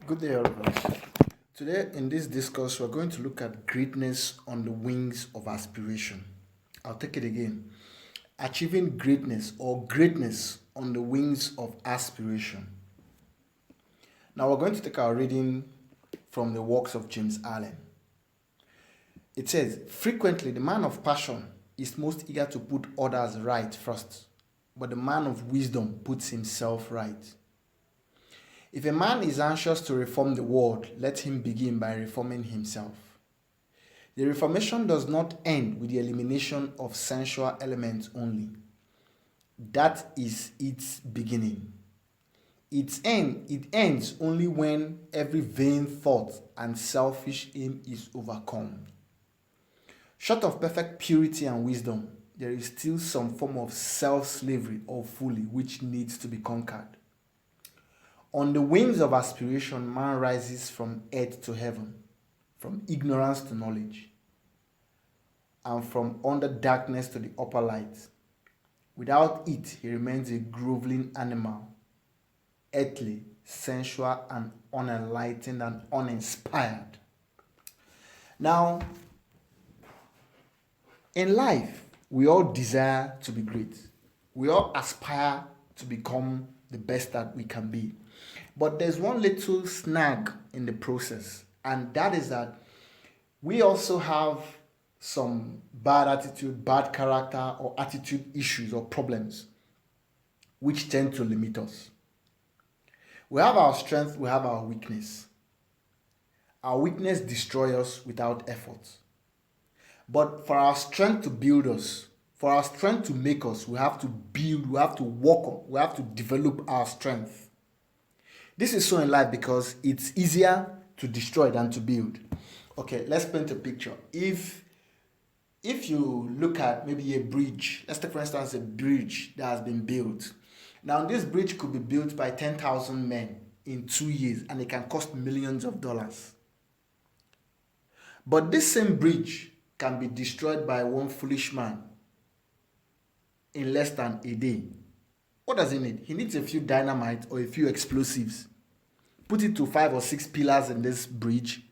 Good day, all of us. Today, in this discourse, we're going to look at greatness on the wings of aspiration. I'll take it again. Achieving greatness or greatness on the wings of aspiration. Now, we're going to take our reading from the works of James Allen. It says, frequently, the man of passion is most eager to put others right first, but the man of wisdom puts himself right. If a man is anxious to reform the world, let him begin by reforming himself. The reformation does not end with the elimination of sensual elements only. That is its beginning. It ends only when every vain thought and selfish aim is overcome. Short of perfect purity and wisdom, there is still some form of self-slavery or folly which needs to be conquered. On the wings of aspiration, man rises from earth to heaven, from ignorance to knowledge, and from under darkness to the upper light. Without it, he remains a groveling animal, earthly, sensual, and unenlightened and uninspired. Now, in life, we all desire to be great. We all aspire to become the best that we can be. But there's one little snag in the process, and that is that we also have some bad attitude, bad character, or attitude issues or problems which tend to limit us. We have our strength, we have our weakness. Our weakness destroys us without effort. But for our strength to build us, for our strength to make us, we have to build, we have to work on, we have to develop our strength. This is so in life because it's easier to destroy than to build. Okay, let's paint a picture. If you look at maybe a bridge, let's take for instance a bridge that has been built. Now this bridge could be built by 10,000 men in 2 years and it can cost millions of dollars. But this same bridge can be destroyed by one foolish man in less than a day. What does he need? He needs a few dynamite or a few explosives. Put it to 5 or 6 pillars in this bridge,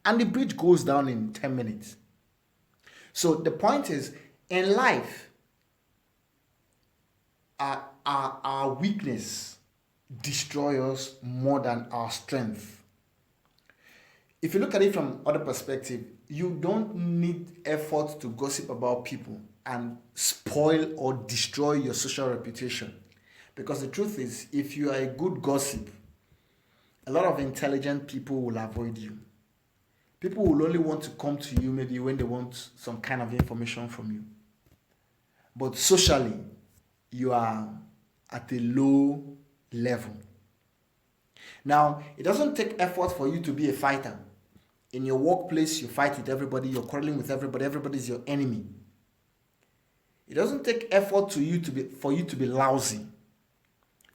and the bridge goes down in 10 minutes. So the point is, in life, our weakness destroys us more than our strength. If you look at it from other perspective, you don't need effort to gossip about people and spoil or destroy your social reputation. Because the truth is, if you are a good gossip, a lot of intelligent people will avoid you. People will only want to come to you maybe when they want some kind of information from you. But socially, you are at a low level. Now, it doesn't take effort for you to be a fighter. In your workplace, you fight with everybody, you're quarreling with everybody, everybody's your enemy. It doesn't take effort for you to be lousy.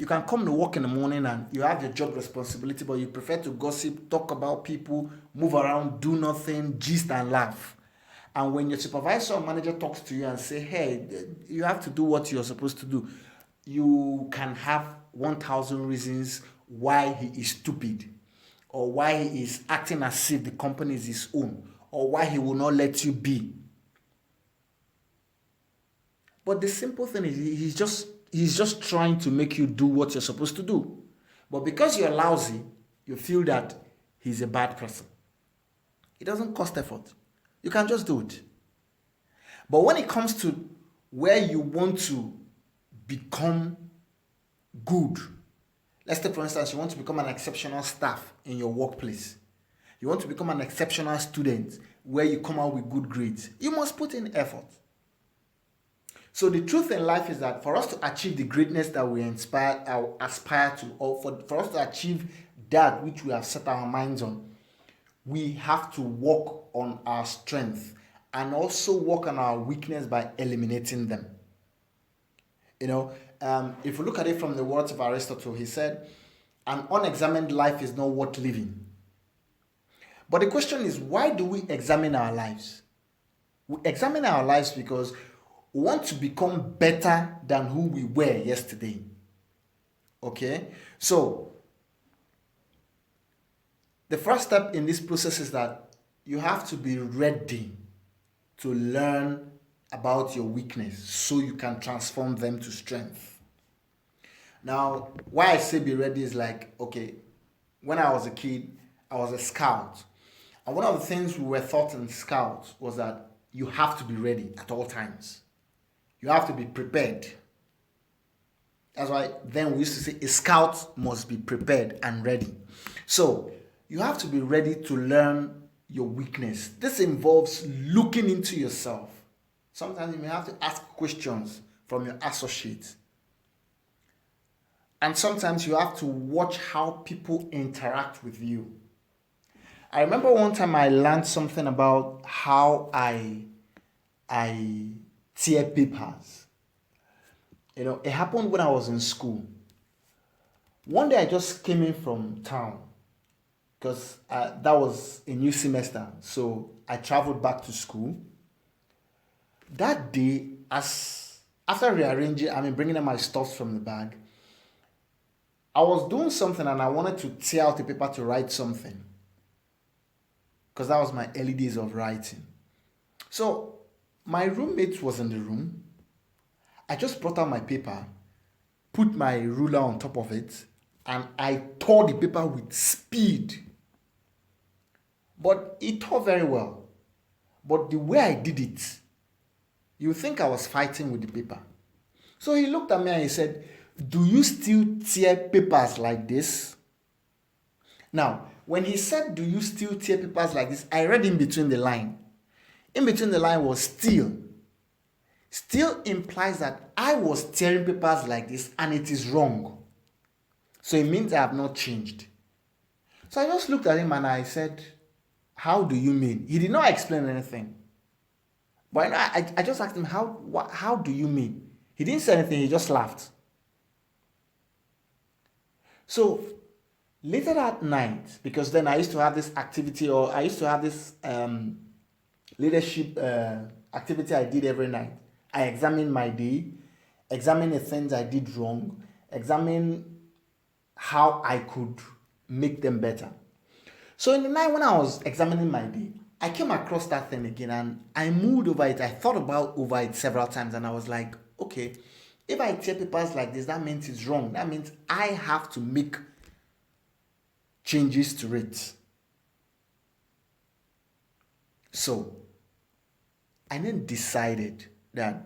You can come to work in the morning and you have your job responsibility, but you prefer to gossip, talk about people, move around, do nothing, gist and laugh. And when your supervisor or manager talks to you and say, hey, you have to do what you're supposed to do, you can have 1,000 reasons why he is stupid, or why he is acting as if the company is his own, or why he will not let you be. But the simple thing is, he's just trying to make you do what you're supposed to do. But because you're lousy, you feel that he's a bad person. It doesn't cost effort. You can just do it. But when it comes to where you want to become good, let's take for instance, you want to become an exceptional staff in your workplace. You want to become an exceptional student where you come out with good grades. You must put in effort. So the truth in life is that for us to achieve the greatness that we aspire to, or for us to achieve that which we have set our minds on, we have to work on our strength and also work on our weakness by eliminating them. If we look at it from the words of Aristotle, he said, an unexamined life is not worth living. But the question is, why do we examine our lives? We examine our lives because we want to become better than who we were yesterday. Okay? So, The first step in this process is that you have to be ready to learn about your weakness so you can transform them to strength. Now, why I say be ready is like, okay, when I was a kid, I was a scout. And one of the things we were taught in scouts was that you have to be ready at all times. You have to be prepared. That's why then we used to say a scout must be prepared and ready. So you have to be ready to learn your weakness. This involves looking into yourself. Sometimes you may have to ask questions from your associates. And sometimes you have to watch how people interact with you. I remember one time I learned something about how I tear papers. It happened when I was in school. One day I just came in from town because that was a new semester. So I traveled back to school. That day, after rearranging, bringing up my stuff from the bag, I was doing something and I wanted to tear out the paper to write something because that was my early days of writing. So my roommate was in the room. I just brought out my paper, put my ruler on top of it, and I tore the paper with speed. But it tore very well. But the way I did it, you think I was fighting with the paper. So he looked at me and he said, "Do you still tear papers like this?" Now, when he said, "Do you still tear papers like this?" I read in between the line. In between the line was still. Still implies that I was tearing papers like this and it is wrong. So it means I have not changed. So I just looked at him and I said, "How do you mean?" He did not explain anything. But I just asked him, how do you mean? He didn't say anything, he just laughed. So later that night, because then I used to have this activity, or I used to have this leadership activity I did every night. I examined my day, examined the things I did wrong, examined how I could make them better. So in the night when I was examining my day, I came across that thing again and I moved over it. I thought over it several times and I was like, okay, if I tear papers like this, that means it's wrong. That means I have to make changes to it. So I then decided that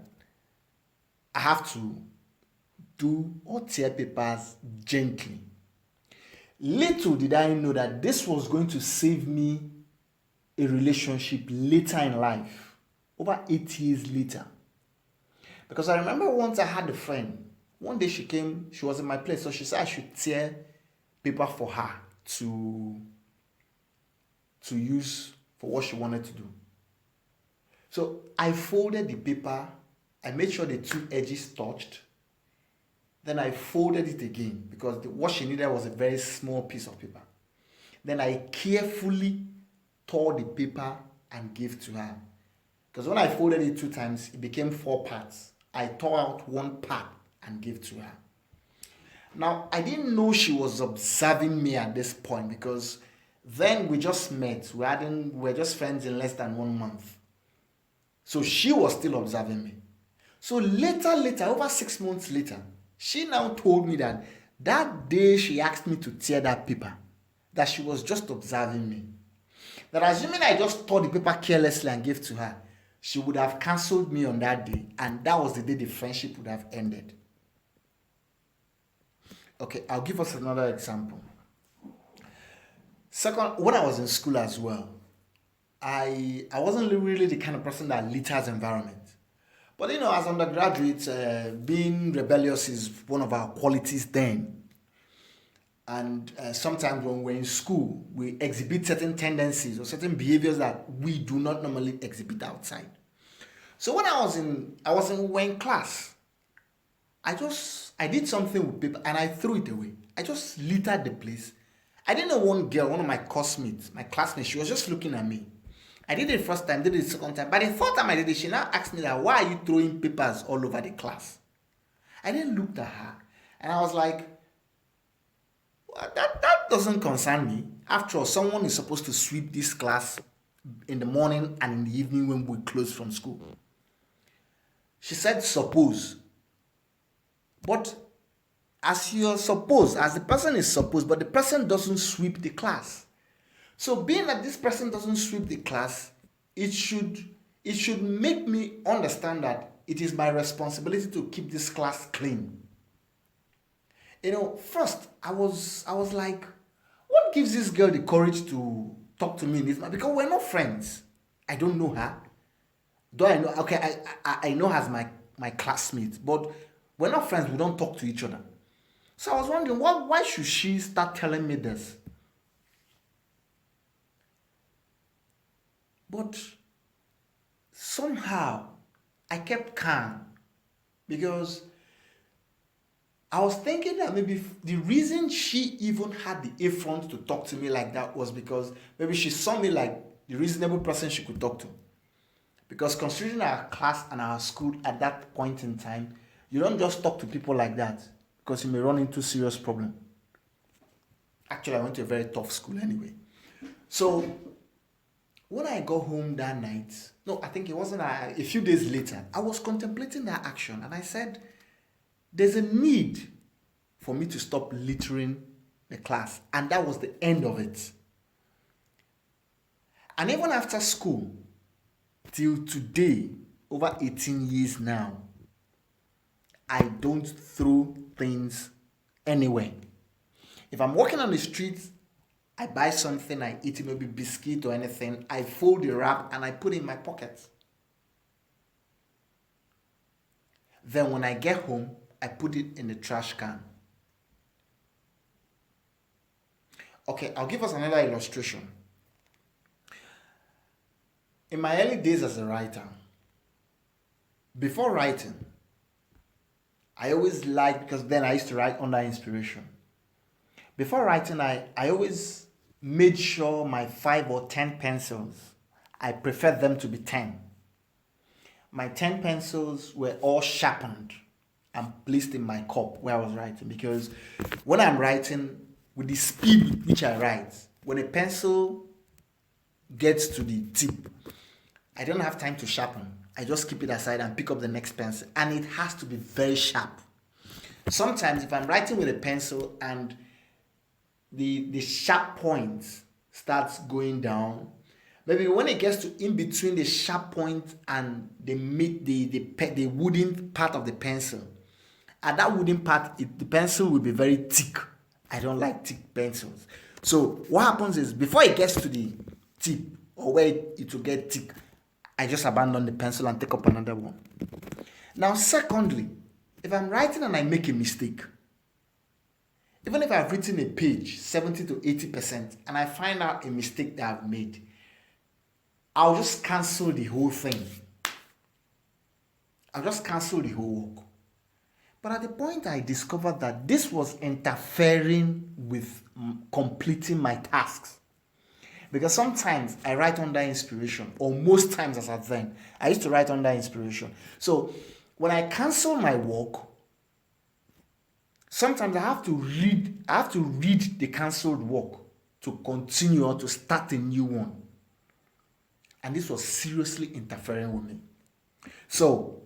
I have to do or tear papers gently. Little did I know that this was going to save me a relationship later in life, over 8 years later. Because I remember once I had a friend. One day she came, she was in my place, so she said I should tear paper for her to use for what she wanted to do. So I folded the paper, I made sure the two edges touched. Then I folded it again because what she needed was a very small piece of paper. Then I carefully tore the paper and gave to her. Because when I folded it 2 times, it became 4 parts. I tore out 1 part and gave to her. Now, I didn't know she was observing me at this point because then we just met. We were just friends in less than 1 month. So she was still observing me. So later, over 6 months later, she now told me that day she asked me to tear that paper, that she was just observing me. That assuming I just tore the paper carelessly and gave to her, she would have cancelled me on that day, and that was the day the friendship would have ended. Okay, I'll give us another example. Second, when I was in school as well, I wasn't really the kind of person that litters environment. But as undergraduates, being rebellious is one of our qualities then. And sometimes when we're in school, we exhibit certain tendencies or certain behaviors that we do not normally exhibit outside. So when we're in class, I did something with paper and I threw it away. I just littered the place. I didn't know one girl, one of my classmates, she was just looking at me. I did it the first time, did it the second time. But the third time I did it, she now asked me that, why are you throwing papers all over the class? I then looked at her and I was like, That doesn't concern me. After all, someone is supposed to sweep this class in the morning and in the evening when we close from school. She said, suppose. But as you're supposed, as the person is supposed, but the person doesn't sweep the class. So being that this person doesn't sweep the class, it should it should make me understand that it is my responsibility to keep this class clean. First I was like, what gives this girl the courage to talk to me in this manner? Because we're not friends. I don't know her. Do I know? Okay, I know her as my classmate, but we're not friends. We don't talk to each other. So I was wondering, why should she start telling me this? But somehow I kept calm because I was thinking that maybe the reason she even had the affront to talk to me like that was because maybe she saw me like the reasonable person she could talk to. Because considering our class and our school at that point in time, you don't just talk to people like that because you may run into serious problem. Actually, I went to a very tough school anyway. So when I got home that night, no, I think it wasn't a few days later, I was contemplating that action and I said, there's a need for me to stop littering the class. And that was the end of it. And even after school, till today, over 18 years now, I don't throw things anywhere. If I'm walking on the streets, I buy something, I eat it, maybe biscuit or anything, I fold the wrap and I put it in my pocket. Then when I get home, I put it in the trash can. Okay, I'll give us another illustration. In my early days as a writer, before writing, I always liked, because then I used to write under inspiration. Before writing, I always made sure my 5 or 10 pencils, I preferred them to be 10. My 10 pencils were all sharpened and placed in my cup where I was writing, because when I'm writing, with the speed with which I write, when a pencil gets to the tip, I don't have time to sharpen. I just keep it aside and pick up the next pencil, and it has to be very sharp. Sometimes if I'm writing with a pencil and the sharp point starts going down, maybe when it gets to in between the sharp point and the wooden part of the pencil, at that wooden part, the pencil will be very thick. I don't like thick pencils. So what happens is, before it gets to the tip or where it will get thick, I just abandon the pencil and take up another one. Now, secondly, if I'm writing and I make a mistake, even if I've written a page 70 to 80% and I find out a mistake that I've made, I'll just cancel the whole thing. I'll just cancel the whole work. But at the point I discovered that this was interfering with completing my tasks. Because sometimes I write under inspiration, or most times as at then, I used to write under inspiration. So when I cancel my work, sometimes I have to read the cancelled work to continue or to start a new one. And this was seriously interfering with me. So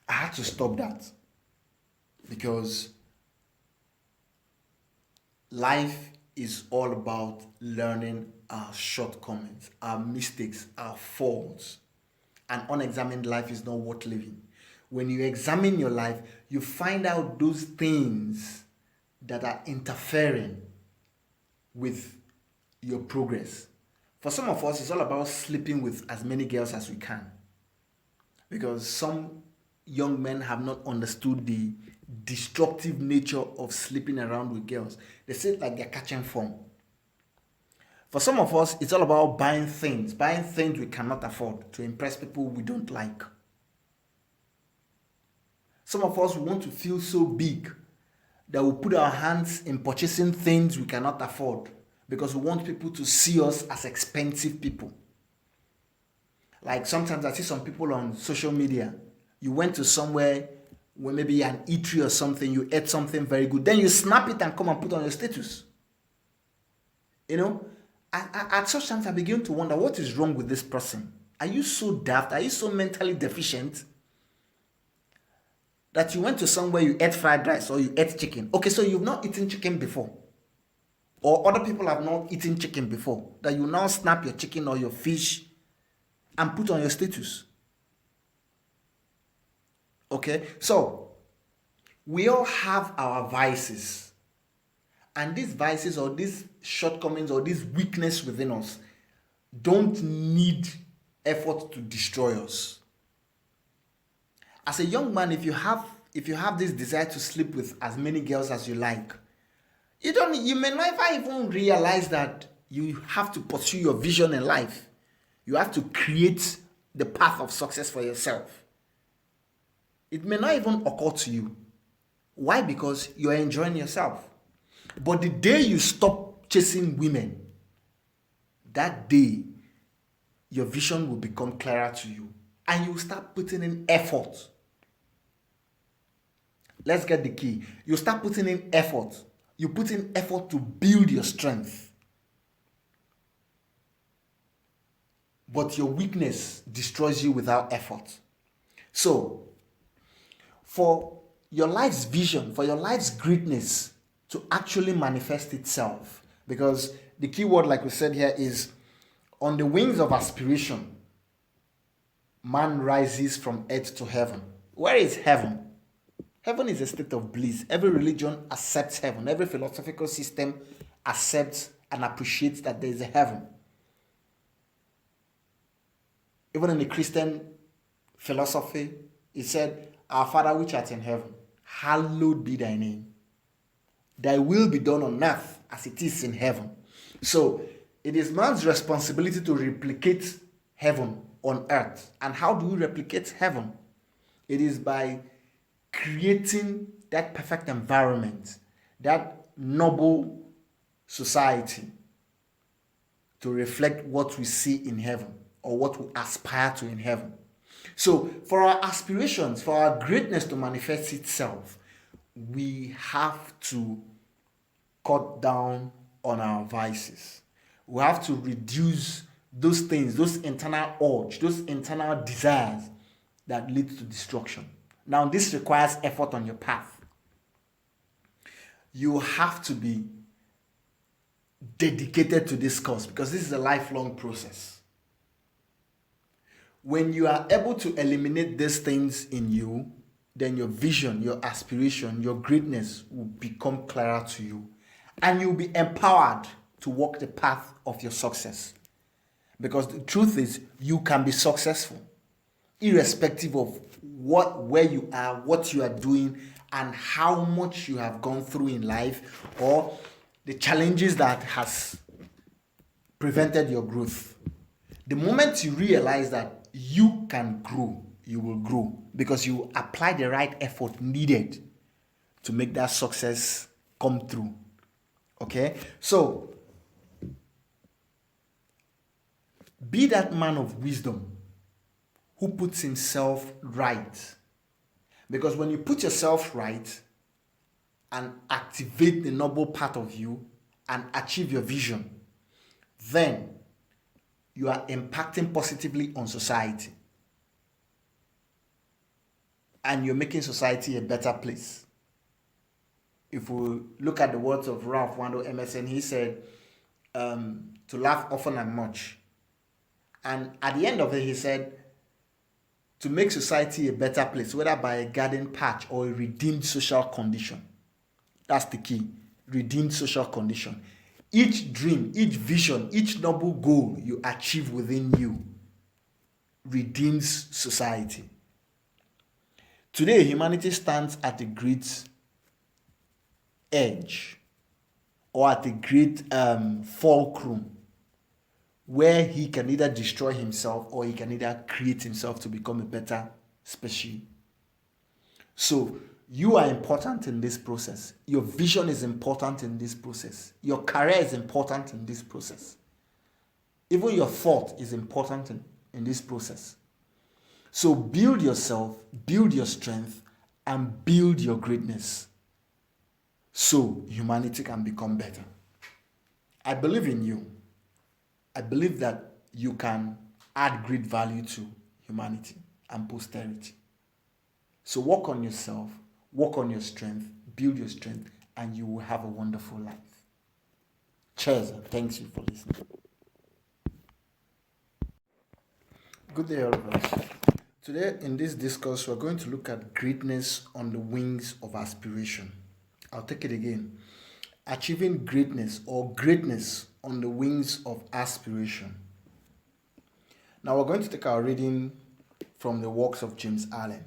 I had to stop that, because life is all about learning our shortcomings, our mistakes, our faults. An unexamined life is not worth living. When you examine your life, you find out those things that are interfering with your progress. For some of us, it's all about sleeping with as many girls as we can, because some young men have not understood the destructive nature of sleeping around with girls. They say it like they're catching form. For some of us, it's all about buying things we cannot afford to impress people we don't like. Some of us want to feel so big that we put our hands in purchasing things we cannot afford because we want people to see us as expensive people. Like sometimes I see some people on social media, you went to somewhere when maybe you're an eatery or something, you ate something very good, then you snap it and come and put on your status. You know, at such times I begin to wonder, what is wrong with this person? Are you so daft? Are you so mentally deficient that you went to somewhere, you ate fried rice or you ate chicken? Okay, so you've not eaten chicken before, or other people have not eaten chicken before, that you now snap your chicken or your fish and put on your status. Okay, so we all have our vices, and these vices or these shortcomings or this weakness within us don't need effort to destroy us. As a young man, if you have this desire to sleep with as many girls as you like, you may never even realize that you have to pursue your vision in life. You have to create the path of success for yourself. It may not even occur to you. Why? Because you're enjoying yourself. But the day you stop chasing women, that day your vision will become clearer to you and you will start putting in effort. Let's get the key. You start putting in effort. You put in effort to build your strength. But your weakness destroys you without effort. So, for your life's vision, for your life's greatness to actually manifest itself, because the key word, like we said here, is on the wings of aspiration, man rises from earth to heaven. Where is heaven? Heaven is a state of bliss. Every religion accepts heaven. Every philosophical system accepts and appreciates that there is a heaven. Even in the Christian philosophy, it said, "Our Father which art in heaven, hallowed be thy name. Thy will be done on earth as it is in heaven." So it is man's responsibility to replicate heaven on earth. And how do we replicate heaven? It is by creating that perfect environment, that noble society to reflect what we see in heaven or what we aspire to in heaven. So for our aspirations, for our greatness to manifest itself, we have to cut down on our vices. We have to reduce those things, those internal urge, those internal desires that lead to destruction. Now, this requires effort on your path. You have to be dedicated to this cause because this is a lifelong process. When you are able to eliminate these things in you, then your vision, your aspiration, your greatness will become clearer to you. And you'll be empowered to walk the path of your success. Because the truth is, you can be successful, irrespective of where you are, what you are doing, and how much you have gone through in life, or the challenges that has prevented your growth. The moment you realize that you can grow, you will grow because you apply the right effort needed to make that success come through. Okay? So, be that man of wisdom who puts himself right. Because when you put yourself right and activate the noble part of you and achieve your vision, then you are impacting positively on society. And you're making society a better place. If we look at the words of Ralph Waldo Emerson, he said, to laugh often and much. And at the end of it, he said, to make society a better place, whether by a garden patch or a redeemed social condition. That's the key. Redeemed social condition. Each dream, each vision, each noble goal you achieve within you redeems society. Today, humanity stands at a great edge or at a great fulcrum where he can either destroy himself or he can either create himself to become a better species. So, you are important in this process. Your vision is important in this process. Your career is important in this process. Even your thought is important in this process. So build yourself, build your strength, and build your greatness so humanity can become better. I believe in you. I believe that you can add great value to humanity and posterity. So work on yourself, work on your strength, build your strength, and you will have a wonderful life. Cheers, and thanks you for listening. Good day, all of us. Today, in this discourse, we're going to look at greatness on the wings of aspiration. I'll take it again. Achieving greatness or greatness on the wings of aspiration. Now, we're going to take our reading from the works of James Allen.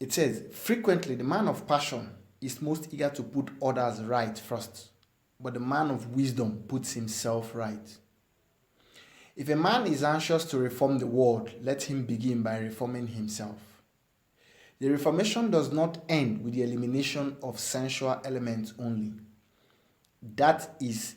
It says, frequently the man of passion is most eager to put others right first, but the man of wisdom puts himself right. If a man is anxious to reform the world, let him begin by reforming himself. The reformation does not end with the elimination of sensual elements only. That is